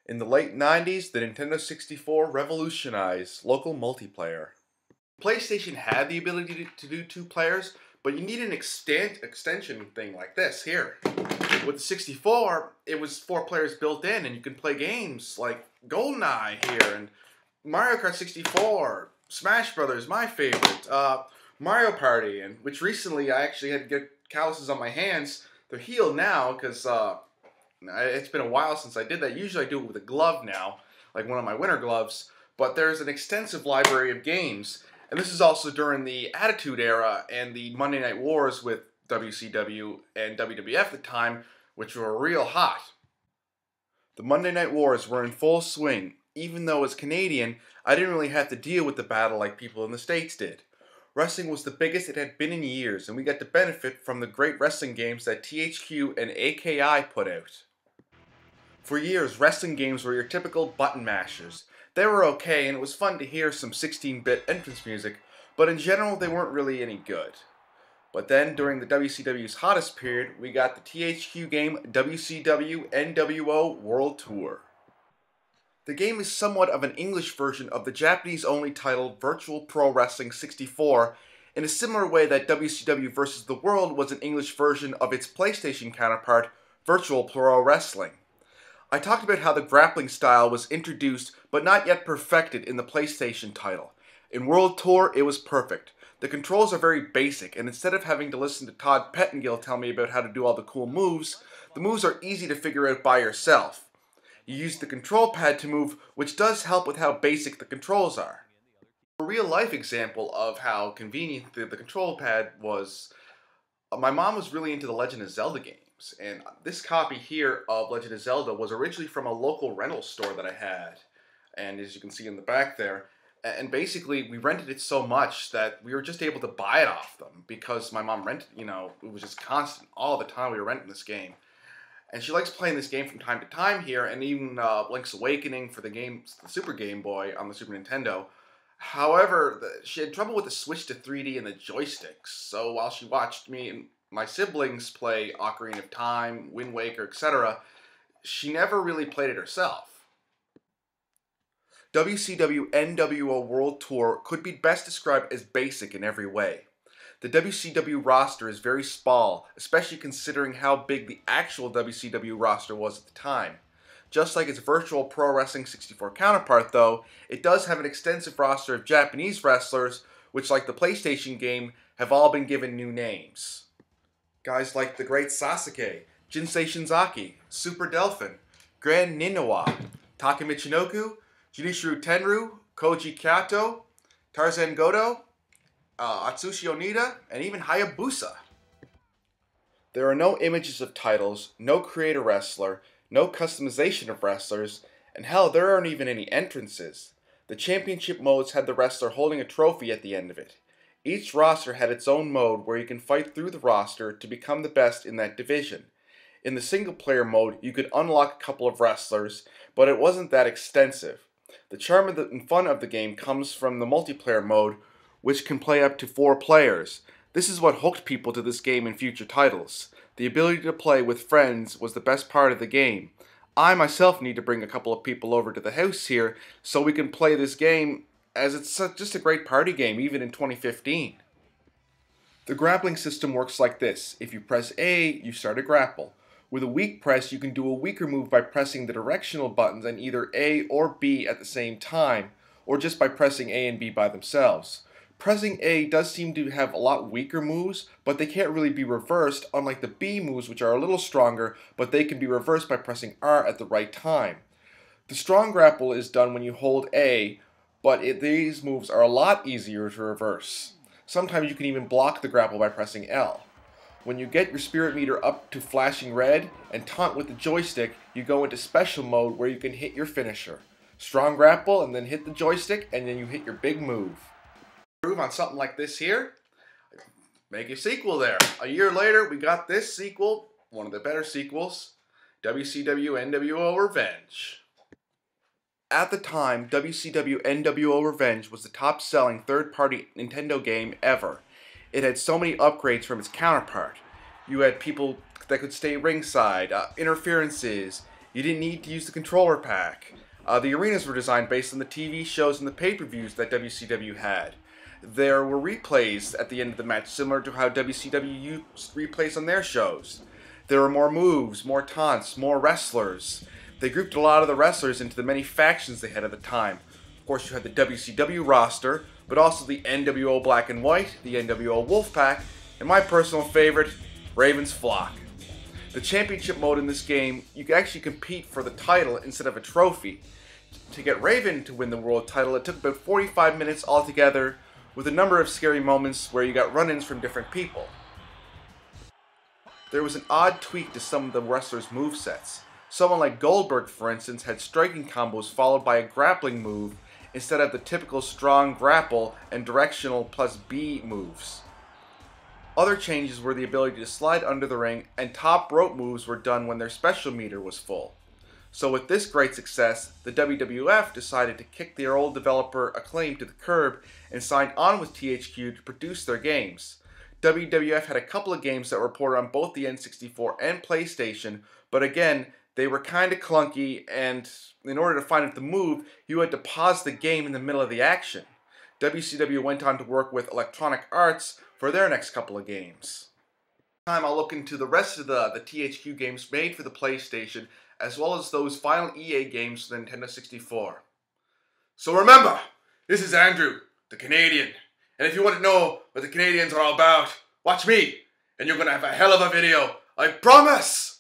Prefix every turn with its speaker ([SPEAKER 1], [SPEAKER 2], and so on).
[SPEAKER 1] In the late 90s, the Nintendo 64 revolutionized local multiplayer. PlayStation had the ability to do two players, but you need an extension thing like this here. With the 64, it was 4 players built in, and you can play games like GoldenEye here, and Mario Kart 64, Smash Brothers, my favorite, Mario Party, and which recently I actually had to get calluses on my hands. They're healed now, because it's been a while since I did that. Usually I do it with a glove now, like one of my winter gloves, but there's an extensive library of games. And this is also during the Attitude Era and the Monday Night Wars with WCW and WWF at the time, which were real hot. The Monday Night Wars were in full swing. Even though as Canadian, I didn't really have to deal with the battle like people in the States did. Wrestling was the biggest it had been in years, and we got to benefit from the great wrestling games that THQ and AiG put out. For years, wrestling games were your typical button mashers. They were okay, and it was fun to hear some 16-bit entrance music, but in general, they weren't really any good. But then, during the WCW's hottest period, we got the THQ game WCW NWO World Tour. The game is somewhat of an English version of the Japanese-only title Virtual Pro Wrestling 64, in a similar way that WCW vs. the World was an English version of its PlayStation counterpart, Virtual Pro Wrestling. I talked about how the grappling style was introduced but not yet perfected in the PlayStation title. In World Tour, it was perfect. The controls are very basic, and instead of having to listen to Todd Pettengill tell me about how to do all the cool moves, the moves are easy to figure out by yourself. You use the control pad to move, which does help with how basic the controls are. A real-life example of how convenient the control pad was, my mom was really into the Legend of Zelda games. And this copy here of Legend of Zelda was originally from a local rental store that I had. And as you can see in the back there, and basically we rented it so much that we were just able to buy it off them because my mom rented, it was just constant all the time we were renting this game. And she likes playing this game from time to time here, and even Link's Awakening for the Super Game Boy on the Super Nintendo. However, she had trouble with the switch to 3D and the joysticks, so while she watched me and my siblings play Ocarina of Time, Wind Waker, etc., she never really played it herself. WCW NWO World Tour could be best described as basic in every way. The WCW roster is very small, especially considering how big the actual WCW roster was at the time. Just like its Virtual Pro Wrestling 64 counterpart, though, it does have an extensive roster of Japanese wrestlers, which, like the PlayStation game, have all been given new names. Guys like the Great Sasuke, Jinsei Shinzaki, Super Delphin, Grand Ninawa, Taka Michinoku, Junichiro Tenryu, Koji Kato, Tarzan Goto, Atsushi Onita, and even Hayabusa. There are no images of titles, no creator wrestler, no customization of wrestlers, and hell, there aren't even any entrances. The championship modes had the wrestler holding a trophy at the end of it. Each roster had its own mode where you can fight through the roster to become the best in that division. In the single player mode, you could unlock a couple of wrestlers, but it wasn't that extensive. The charm and fun of the game comes from the multiplayer mode, which can play up to 4 players. This is what hooked people to this game in future titles. The ability to play with friends was the best part of the game. I myself need to bring a couple of people over to the house here so we can play this game, as it's just a great party game even in 2015. The grappling system works like this. If you press A, you start a grapple. With a weak press, you can do a weaker move by pressing the directional buttons on either A or B at the same time, or just by pressing A and B by themselves. Pressing A does seem to have a lot weaker moves, but they can't really be reversed, unlike the B moves, which are a little stronger, but they can be reversed by pressing R at the right time. The strong grapple is done when you hold A, but these moves are a lot easier to reverse. Sometimes you can even block the grapple by pressing L. When you get your spirit meter up to flashing red and taunt with the joystick, you go into special mode where you can hit your finisher. Strong grapple and then hit the joystick and then you hit your big move. Improve on something like this here, make a sequel there. A year later we got this sequel, one of the better sequels, WCW NWO Revenge. At the time, WCW NWO Revenge was the top-selling third-party Nintendo game ever. It had so many upgrades from its counterpart. You had people that could stay ringside, interferences, You didn't need to use the controller pack. The arenas were designed based on the TV shows and the pay-per-views that WCW had. There were replays at the end of the match, similar to how WCW used replays on their shows. There were more moves, more taunts, more wrestlers. They grouped a lot of the wrestlers into the many factions they had at the time. Of course, you had the WCW roster, but also the NWO Black and White, the NWO Wolfpack, and my personal favorite, Raven's Flock. The championship mode in this game, you could actually compete for the title instead of a trophy. To get Raven to win the world title, it took about 45 minutes altogether, with a number of scary moments where you got run-ins from different people. There was an odd tweak to some of the wrestlers' movesets. Someone like Goldberg, for instance, had striking combos followed by a grappling move instead of the typical strong grapple and directional plus B moves. Other changes were the ability to slide under the ring, and top rope moves were done when their special meter was full. So with this great success, the WWF decided to kick their old developer Acclaim to the curb and signed on with THQ to produce their games. WWF had a couple of games that were ported on both the N64 and PlayStation, but again, they were kind of clunky, and in order to find out the move, you had to pause the game in the middle of the action. WCW went on to work with Electronic Arts for their next couple of games. This time I'll look into the rest of the THQ games made for the PlayStation, as well as those final EA games for the Nintendo 64. So remember, this is Andrew, the Canadian. And if you want to know what the Canadians are all about, watch me, and you're going to have a hell of a video. I promise!